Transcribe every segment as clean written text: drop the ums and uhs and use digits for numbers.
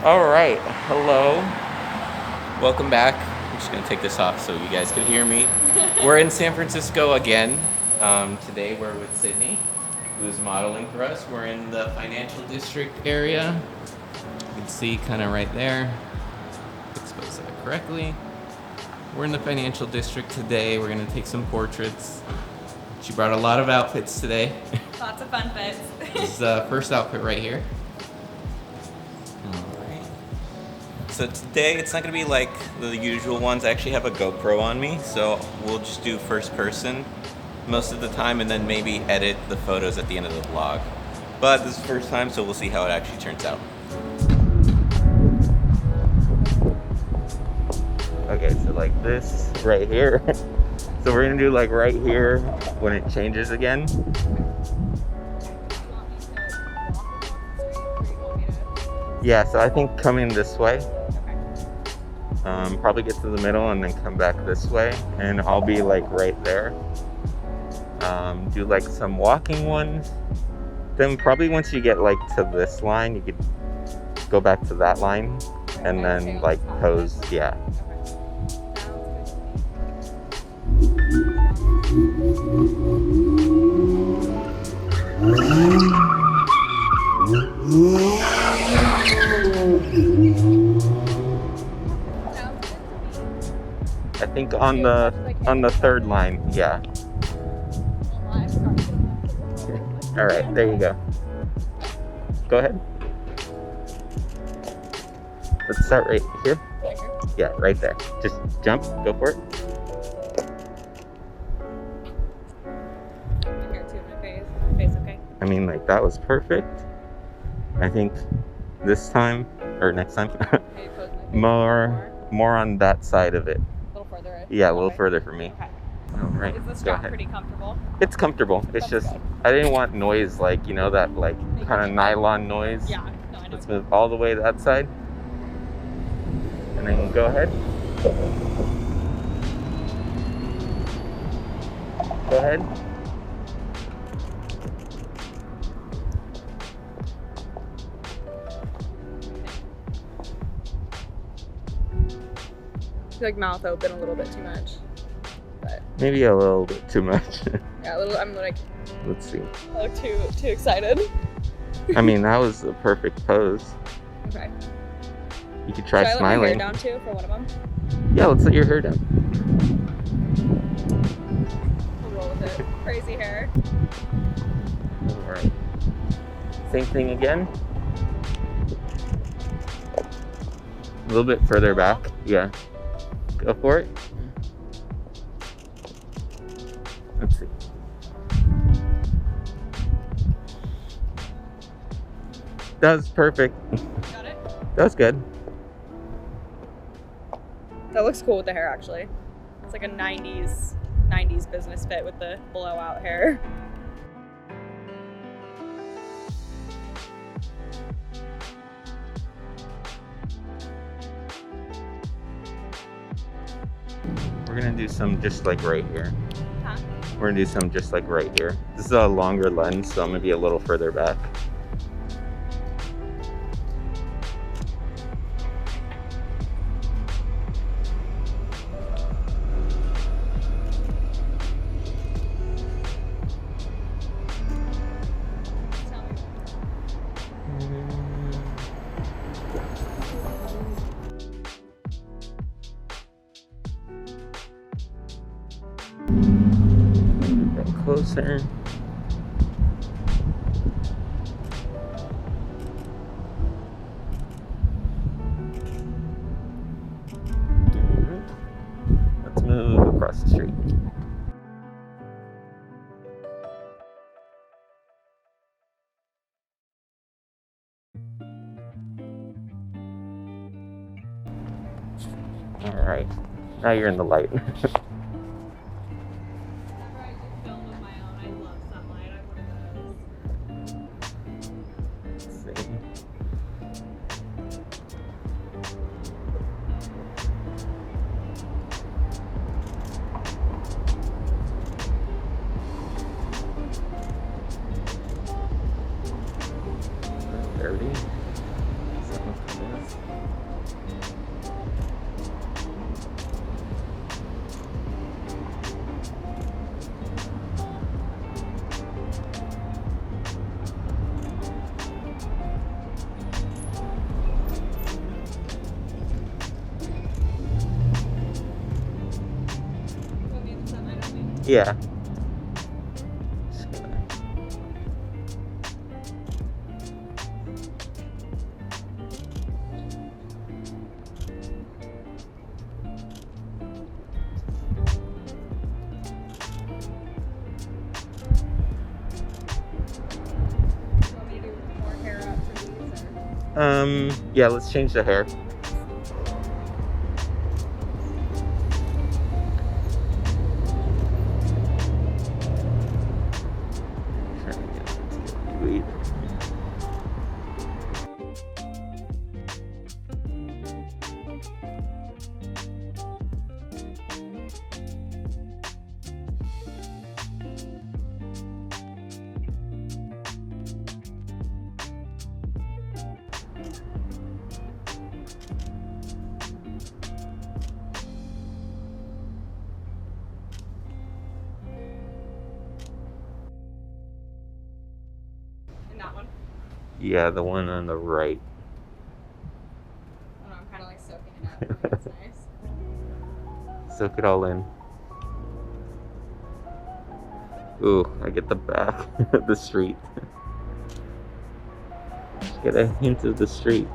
All right, hello. Welcome back. I'm just gonna take this off so you guys can hear me. We're in San Francisco again. Today we're with Sydney, who's modeling for us. We're in the financial district area. You can see kind of right there. Expose that correctly. We're in the financial district today. We're gonna take some portraits. She brought a lot of outfits today. Lots of fun fits. This is the first outfit right here. Alright. So today it's not going to be like the usual ones. I actually have a GoPro on me, so we'll just do first person most of the time and then maybe edit the photos at the end of the vlog. But this is the first time, so we'll see how it actually turns out. Okay, so like this right here. So we're going to do like right here when it changes again. Yeah, so I think coming this way. Probably get to the middle and then come back this way, and I'll be like right there. Do like some walking ones. Then probably once you get like to this line, you could go back to that line and then like pose. Yeah. I think on the third line, yeah. All right, there you go. Go ahead. Let's start right here. Yeah, right there. Just jump, go for it. Face okay? I mean, like that was perfect. I think this time or next time, more on that side of it. A little further. Yeah, a little further for me. Okay. All right. Is the strap pretty comfortable? It's comfortable. It's just I didn't want noise, like that like kind of nylon noise. Yeah. No, I know. Let's move all the way to that side, and then go ahead. Go ahead. Like mouth open a little bit too much, but Maybe a little bit too much. yeah, a little. I'm like, Let's see. I look too excited. I mean, that was the perfect pose. Okay. You could try Should I let my hair smiling. down too for one of them? Yeah, let's let your hair down. We'll roll with it. Crazy hair. All right. Same thing again. A little bit further back. Yeah. Go for it. Let's see. That was perfect. Got it? That was good. That looks cool with the hair actually. It's like a 90s business fit with the blowout hair. We're gonna do some just like right here. Huh? We're gonna do some just like right here. This is a longer lens, so I'm gonna be a little further back. Get closer. Let's move across the street. All right, now you're in the light. Let's see. Dirty. Something like this. Yeah. Want me to do more hair up for these, or? Yeah, let's change the hair. Wait. In that one? Yeah, the one on the right. I don't know, I'm kind of like soaking it up. That's nice. Soak it all in. Ooh, I get the back of the street. Just get a hint of the street.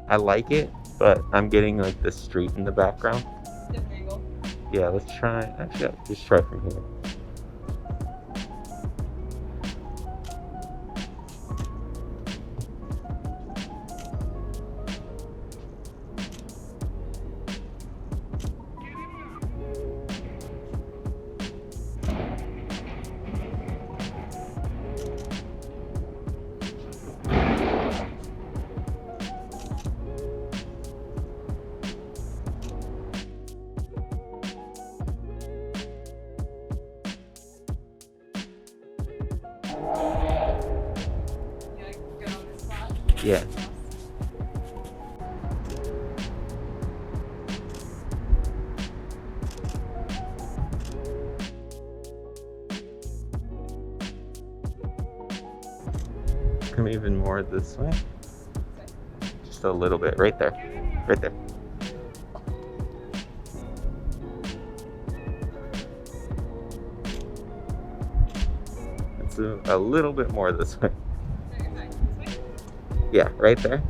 I like it, but I'm getting like the street in the background. Different angle. Yeah, let's try. Actually, I'll just try from here. You like good on this spot? Yeah. Come even more this way. Just a little bit. Right there. Right there. It's a little bit more this way. Yeah, right there.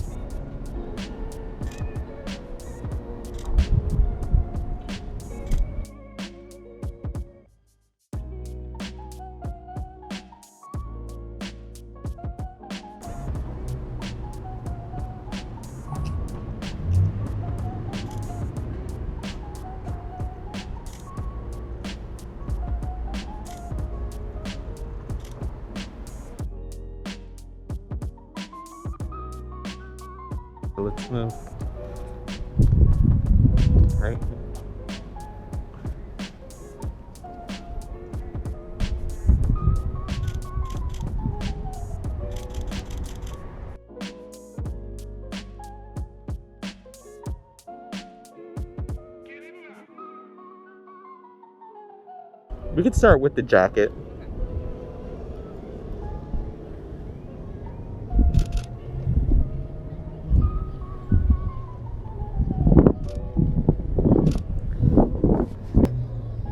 Let's move. Right. We could start with the jacket.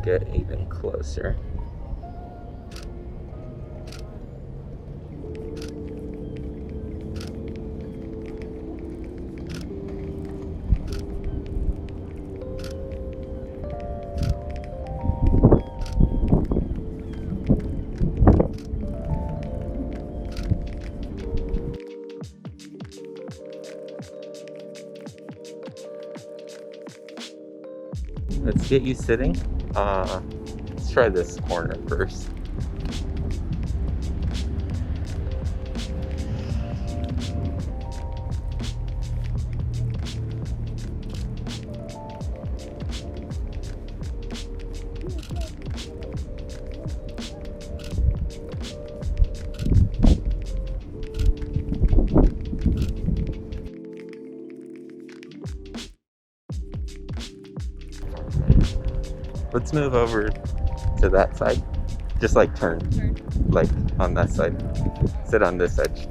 Get even closer. Let's get you sitting. Let's try this corner first. Let's move over to that side. Just like turn. Like on that side. Sit on this edge.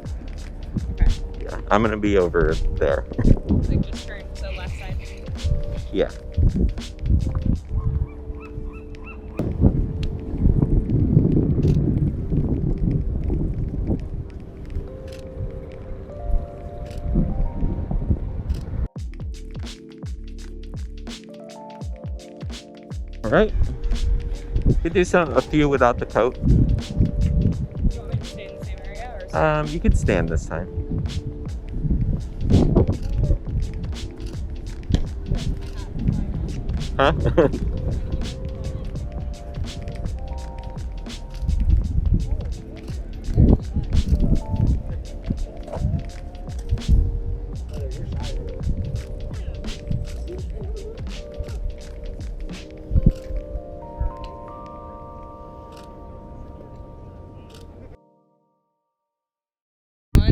Okay. Yeah, I'm gonna be over there. Like just turn to the left side. Yeah. All right. You could do a few without the coat. Do you want me to stay in the same area or? You could stand this time. Huh?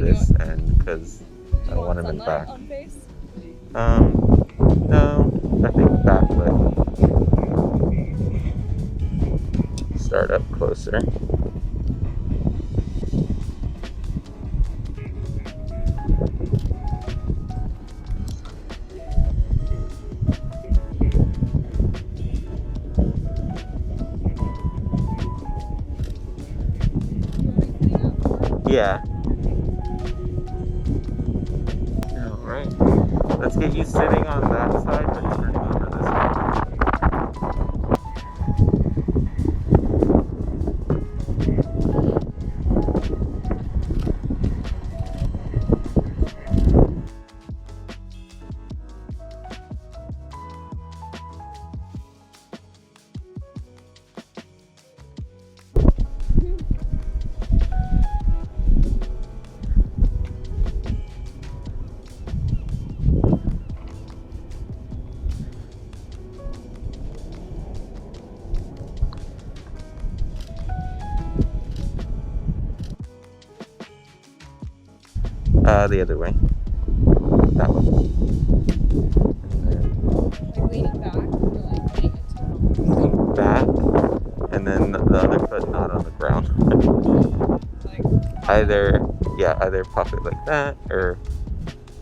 This end because I don't want him in back. On face? No, I think backlit. Start up closer. Yeah. Alright. Let's get you sitting on that side, but turning over this way. The other way. That one. Like leaning back or like getting it to Lean back, and then the other foot not on the ground. like either pop it like that,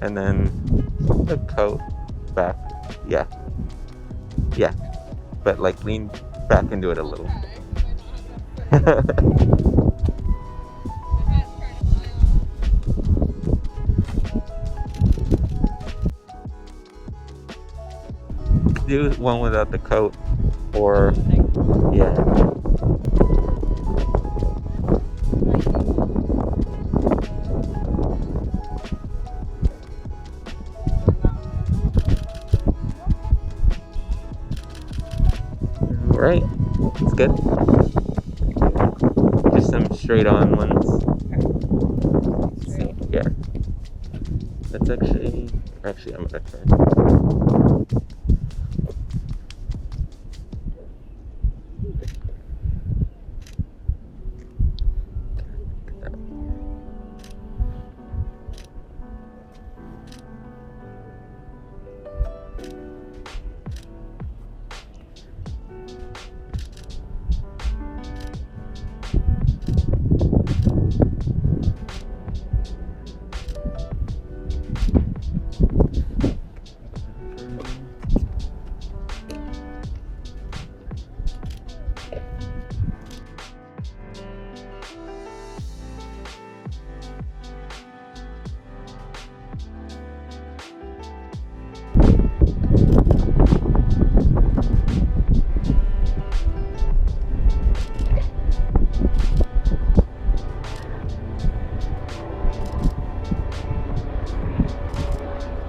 and then the coat back. Yeah. But like lean back into it a little. Do one without the coat, or yeah. All right, that's good. Just some straight on ones. So, yeah. That's actually I'm gonna turn.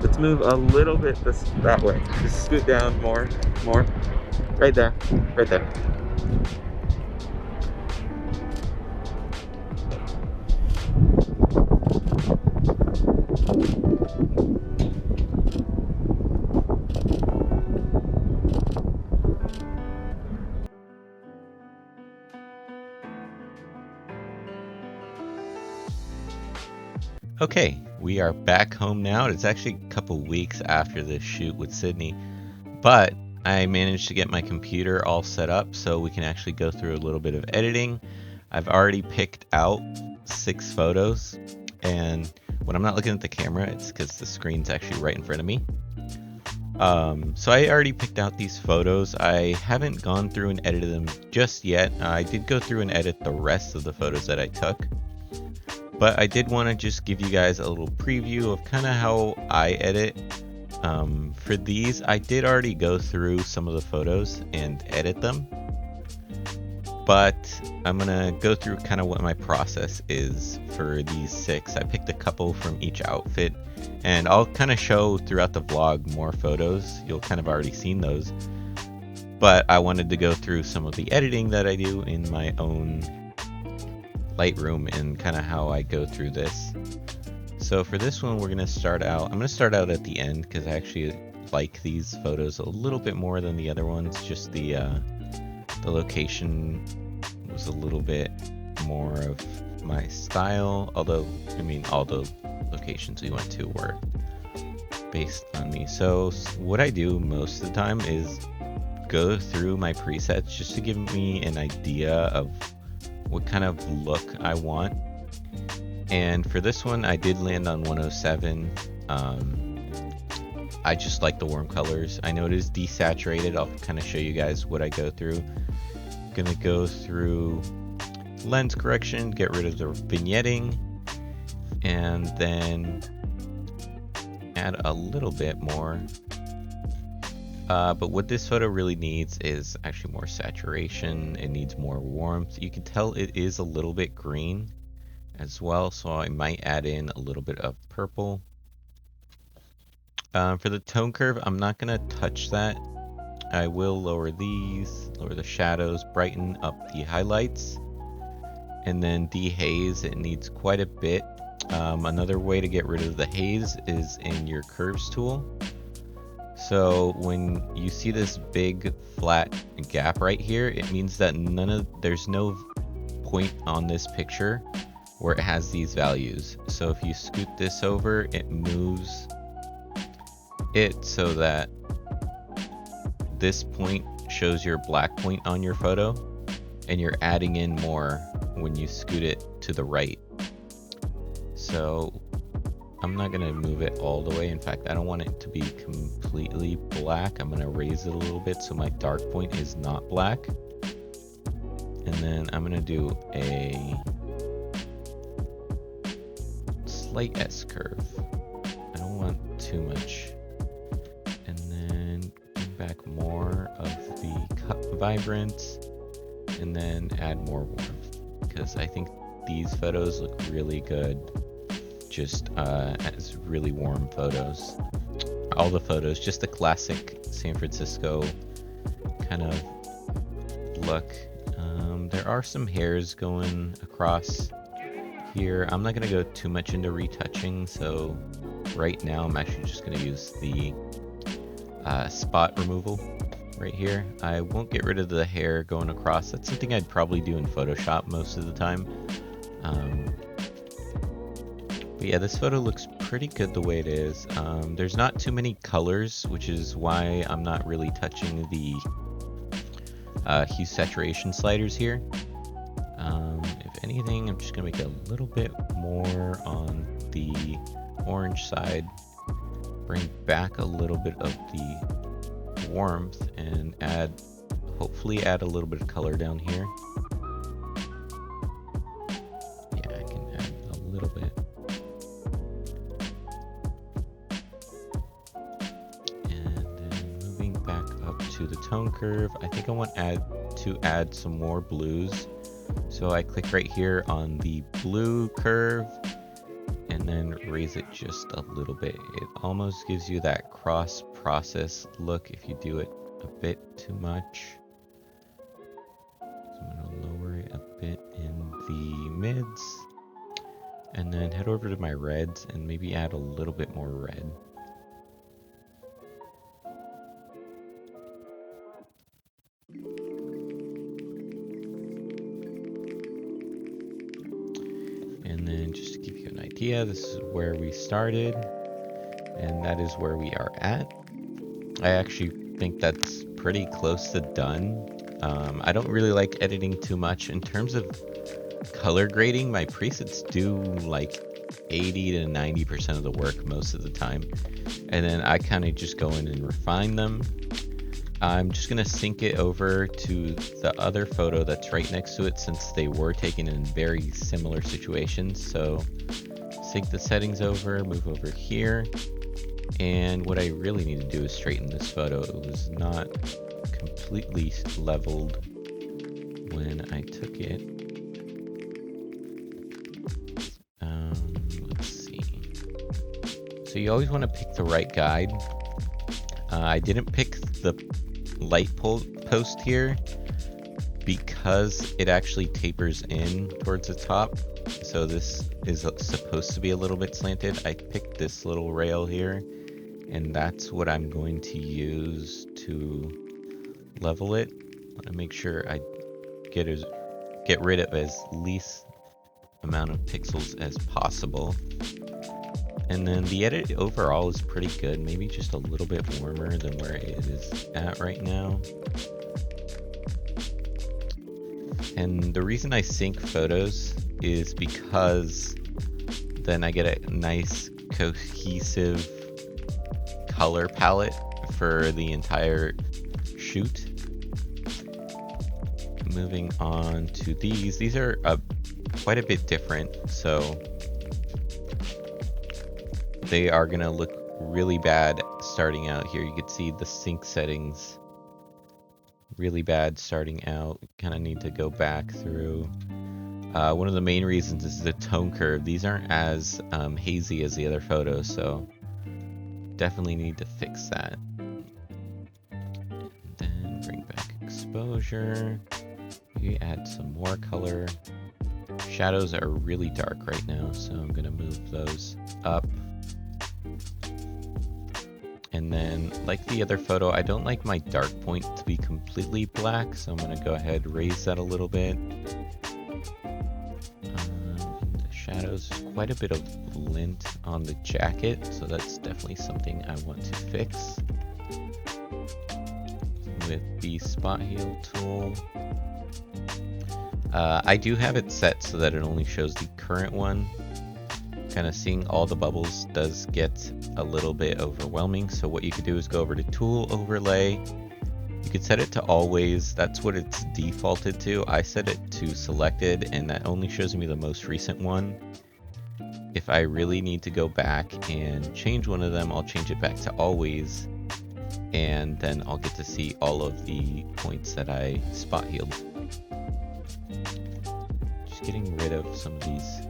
Let's move a little bit that way. Just scoot down more. Right there. Okay, we are back home now. It's actually a couple weeks after this shoot with Sydney, but I managed to get my computer all set up so we can actually go through a little bit of editing. I've already picked out 6 photos, and when I'm not looking at the camera, it's because the screen's actually right in front of me. So I already picked out these photos. I haven't gone through and edited them just yet. I did go through and edit the rest of the photos that I took, but I did want to just give you guys a little preview of kind of how I edit. For these, I did already go through some of the photos and edit them, but I'm gonna go through kind of what my process is for these 6. I picked a couple from each outfit, and I'll kind of show throughout the vlog more photos. You'll kind of already seen those, but I wanted to go through some of the editing that I do in my own Lightroom and kind of how I go through this. So for this one, we're gonna start out. I'm gonna start out at the end because I actually like these photos a little bit more than the other ones. Just the location was a little bit more of my style, although I mean all the locations we went to were based on me. So what I do most of the time is go through my presets just to give me an idea of what kind of look I want. And for this one, I did land on 107. I just like the warm colors. I know it is desaturated. I'll kind of show you guys what I go through. I'm gonna go through lens correction, get rid of the vignetting, and then add a little bit more. But what this photo really needs is actually more saturation. It needs more warmth. You can tell it is a little bit green as well, so I might add in a little bit of purple. For the tone curve, I'm not gonna touch that. I will lower these, lower the shadows, brighten up the highlights, and then dehaze. It needs quite a bit. Another way to get rid of the haze is in your curves tool. So when you see this big flat gap right here, it means that there's no point on this picture where it has these values. So if you scoot this over, it moves it so that this point shows your black point on your photo, and you're adding in more when you scoot it to the right. So I'm not gonna move it all the way. In fact, I don't want it to be completely black. I'm gonna raise it a little bit so my dark point is not black. And then I'm gonna do a slight S curve. I don't want too much. And then bring back more of the vibrance, and then add more warmth, because I think these photos look really good just as really warm photos. All the photos, just the classic San Francisco kind of look. There are some hairs going across here. I'm not going to go too much into retouching, so right now I'm actually just going to use the spot removal right here. I won't get rid of the hair going across. That's something I'd probably do in Photoshop most of the time. But yeah, this photo looks pretty good the way it is. There's not too many colors, which is why I'm not really touching the hue saturation sliders here. If anything, I'm just gonna make it a little bit more on the orange side, bring back a little bit of the warmth, and hopefully add a little bit of color down here. Yeah, I can add a little bit. And then moving back up to the tone curve, I think I want to add some more blues. So I click right here on the blue curve and then raise it just a little bit. It almost gives you that cross process look if you do it a bit too much. So I'm going to lower it a bit in the mids, and then head over to my reds and maybe add a little bit more red. And then just to give you an idea, this is where we started, and that is where we are at. I actually think that's pretty close to done. I don't really like editing too much. In terms of color grading, my presets do like 80 to 90% of the work most of the time. And then I kind of just go in and refine them. I'm just going to sync it over to the other photo that's right next to it, since they were taken in very similar situations. So sync the settings over, move over here. And what I really need to do is straighten this photo. It was not completely leveled when I took it. Let's see. So you always want to pick the right guide. I didn't pick the light post here because it actually tapers in towards the top. So this is supposed to be a little bit slanted. I picked this little rail here, and that's what I'm going to use to level it. I want to make sure I get rid of as least amount of pixels as possible. And then the edit overall is pretty good, maybe just a little bit warmer than where it is at right now. And the reason I sync photos is because then I get a nice cohesive color palette for the entire shoot. Moving on to these are quite a bit different, so they are gonna look really bad starting out here. You can see the sync settings really bad starting out. Kind of need to go back through. One of the main reasons is the tone curve. These aren't as hazy as the other photos, so definitely need to fix that. Then bring back exposure. You add some more color. Shadows are really dark right now, so I'm gonna move those up. And then, like the other photo, I don't like my dark point to be completely black, so I'm going to go ahead and raise that a little bit. The shadows, quite a bit of lint on the jacket, so that's definitely something I want to fix. With the spot heal tool, I do have it set so that it only shows the current one. Kind of seeing all the bubbles does get a little bit overwhelming, so what you could do is go over to tool overlay. You could set it to always. That's what it's defaulted to. I set it to selected, and that only shows me the most recent one. If I really need to go back and change one of them, I'll change it back to always, and then I'll get to see all of the points that I spot healed. Just getting rid of some of these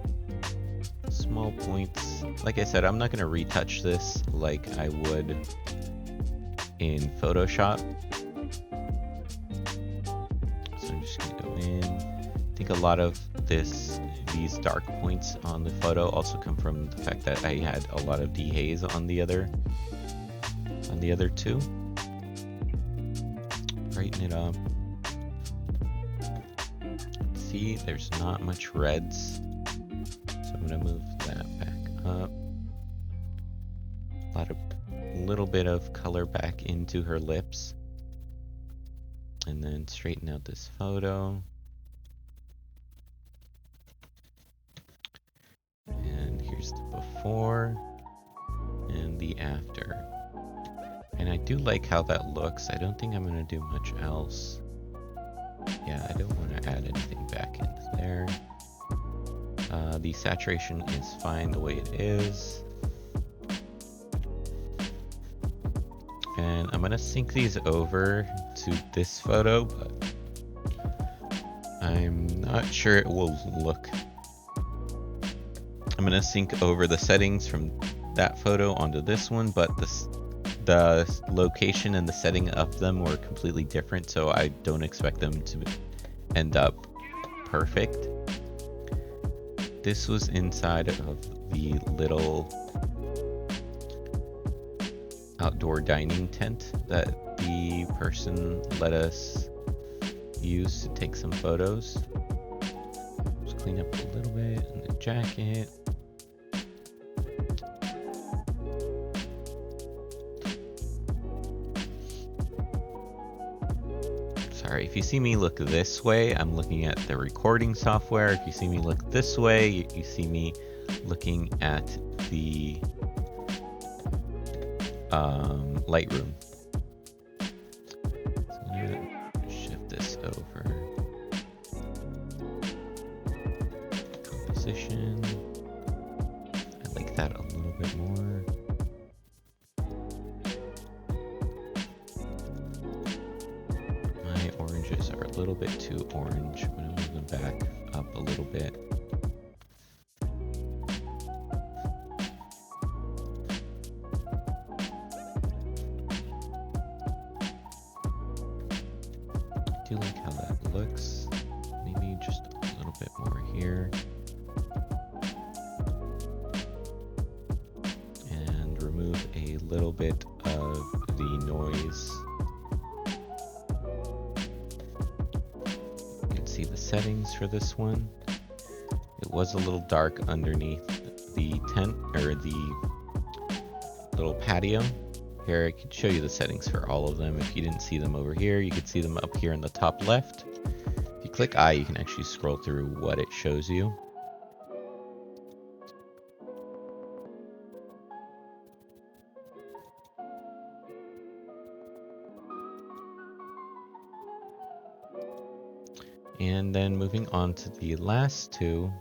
small points. Like I said, I'm not going to retouch this like I would in Photoshop. So I'm just going to go in. I think a lot of these dark points on the photo also come from the fact that I had a lot of dehaze on the other two. Brighten it up. See, there's not much reds. So I'm going to move that back up. A little bit of color back into her lips. And then straighten out this photo. And here's the before and the after. And I do like how that looks. I don't think I'm going to do much else. Yeah, I don't want to add anything back into there. The saturation is fine the way it is. And I'm going to sync these over to this photo, but I'm not sure it will look. I'm going to sync over the settings from that photo onto this one, but the location and the setting of them were completely different, so I don't expect them to end up perfect. This was inside of the little outdoor dining tent that the person let us use to take some photos. Just clean up a little bit in the jacket. sorry, if you see me look this way, I'm looking at the recording software. If you see me look this way, you see me looking at the Lightroom. So I'm gonna shift this over. Composition. I like that a little bit more. My oranges are a little bit too orange. I'm gonna move them back up a little bit. I do like how that looks. Maybe just a little bit more here. And remove a little bit of the noise. You can see the settings for this one. It was a little dark underneath the tent, or the little patio. Here I could show you the settings for all of them. If you didn't see them over here, you could see them up here in the top left. If you click I, you can actually scroll through what it shows you. And then moving on to the last two.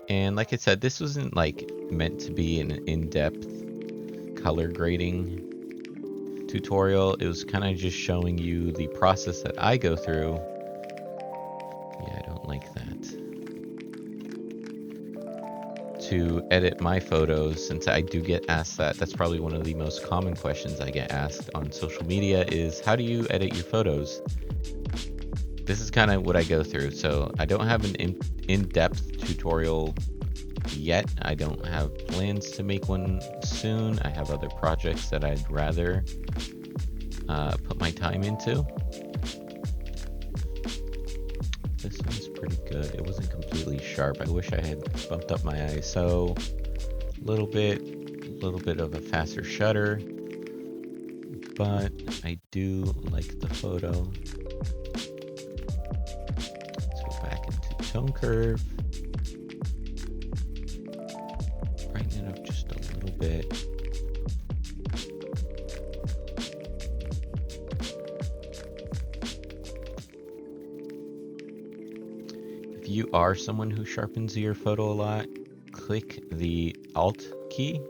And like I said, this wasn't like meant to be an in-depth color grading tutorial. It was kind of just showing you the process that I go through. Yeah, I don't like that. To edit my photos, since I do get asked that. That's probably one of the most common questions I get asked on social media is, how do you edit your photos? This is kind of what I go through. So I don't have an in-depth tutorial yet. I don't have plans to make one soon. I have other projects that I'd rather put my time into. This one's pretty good. It wasn't completely sharp. I wish I had bumped up my ISO a little bit of a faster shutter, but I do like the photo. Let's go back into tone curve. Brighten it up just a little bit. If you are someone who sharpens your photo a lot, click the Alt key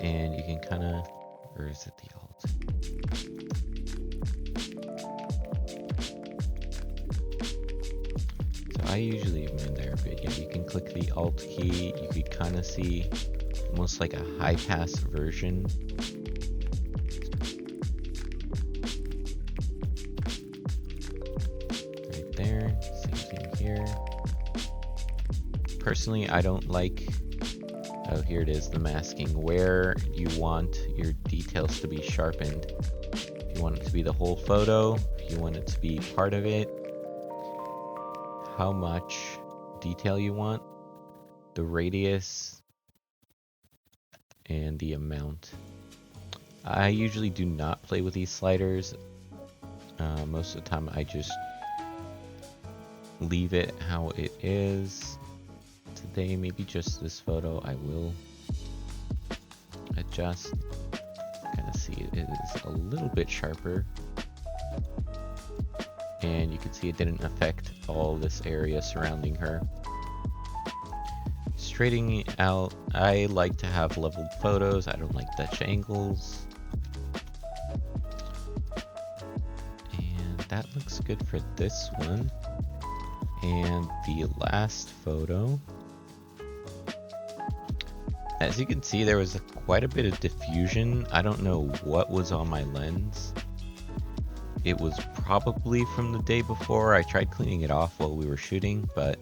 and you can kind of, or is it the Alt? So I usually leave them in there, but yeah, you can click the Alt key. You could kind of see almost like a high pass version. Right there, same thing here. Personally, I don't like, oh, here it is, the masking, where you want your details to be sharpened. If you want it to be the whole photo, if you want it to be part of it, how much detail you want, the radius, and the amount. I usually do not play with these sliders. Most of the time I just leave it how it is. Today, maybe just this photo, I will adjust. Kind of see it is a little bit sharper. And you can see it didn't affect all this area surrounding her. Straightening it out, I like to have leveled photos. I don't like Dutch angles. And that looks good for this one. And the last photo. As you can see, there was quite a bit of diffusion. I don't know what was on my lens. It was probably from the day before. I tried cleaning it off while we were shooting, but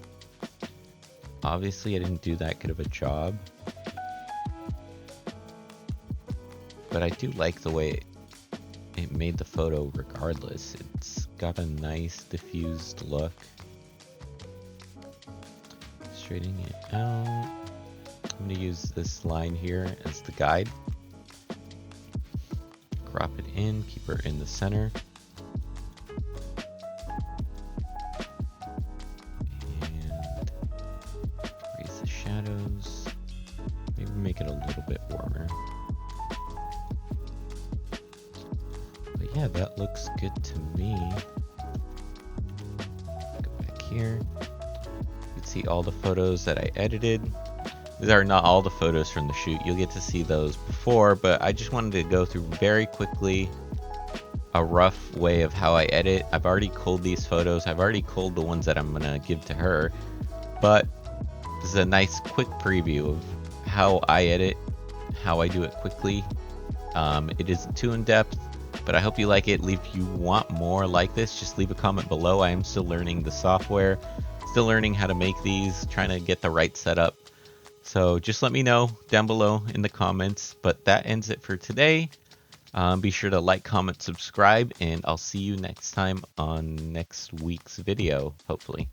obviously I didn't do that good of a job. But I do like the way it made the photo regardless. It's got a nice diffused look. Straightening it out. I'm going to use this line here as the guide. crop it in, keep her in the center. And raise the shadows. Maybe make it a little bit warmer. But yeah, that looks good to me. Go back here. You can see all the photos that I edited. These are not all the photos from the shoot. You'll get to see those before, but I just wanted to go through very quickly a rough way of how I edit. I've already culled these photos. I've already culled the ones that I'm gonna give to her, but this is a nice quick preview of how I edit, how I do it quickly. It isn't too in-depth, but I hope you like it. If you want more like this, just leave a comment below. I am still learning the software, still learning how to make these, trying to get the right setup. So just let me know down below in the comments. But that ends it for today. Be sure to like, comment, subscribe, and I'll see you next time on next week's video, hopefully.